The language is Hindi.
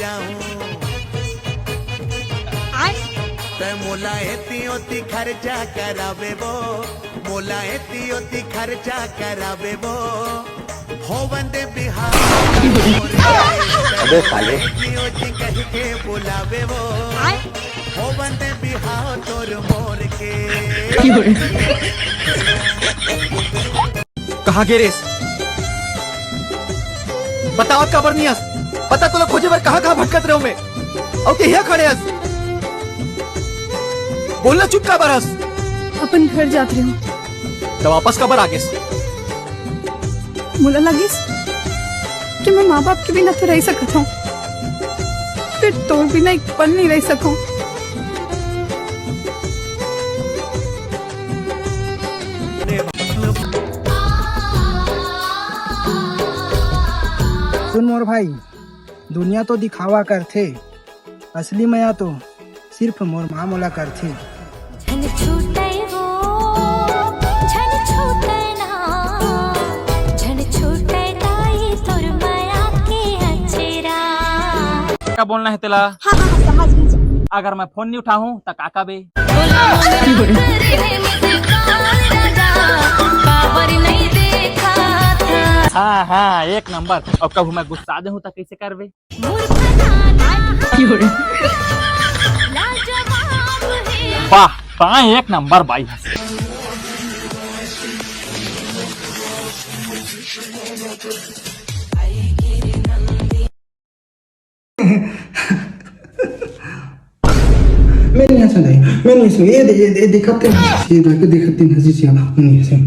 जाऊं ते मोला एती ओती खर्चा करावे वो, मोला एती ओती खर्चा करावे वो, हो वंदे बिहार अबे साले ओती कह के बुलावे वो, हो वंदे बिहार तोर मोर के। कहाँ गेरेस बताओ खबर नहीं हस पता तो खोजे बार कहाँ भटकत रहो मैं और के खड़े हस बोलना चुप का बरस अपन घर जात रही हूँ तो वापस कबर आ गेस मुला लगिस कि मैं माँ बाप के बिना तो रह सकता हूँ, फिर तो बिना एक पल नहीं रह सकूं। सुन मोर भाई, दुनिया तो दिखावा करथे, असली मया तो सिर्फ मोर माँ मोला करथे। क्या बोलना है तेला? हाँ हाँ समझ लीजिए। अगर मैं फोन नहीं उठाऊं तो काका बे। हाँ हाँ एक नंबर। और कभी मैं गुस्सा हूँ तो कैसे करवे? वाह वाह एक नंबर भाई। मैं नहीं हंसा, मैं नहीं हंसा, ये दिखाते हैं हंसी से।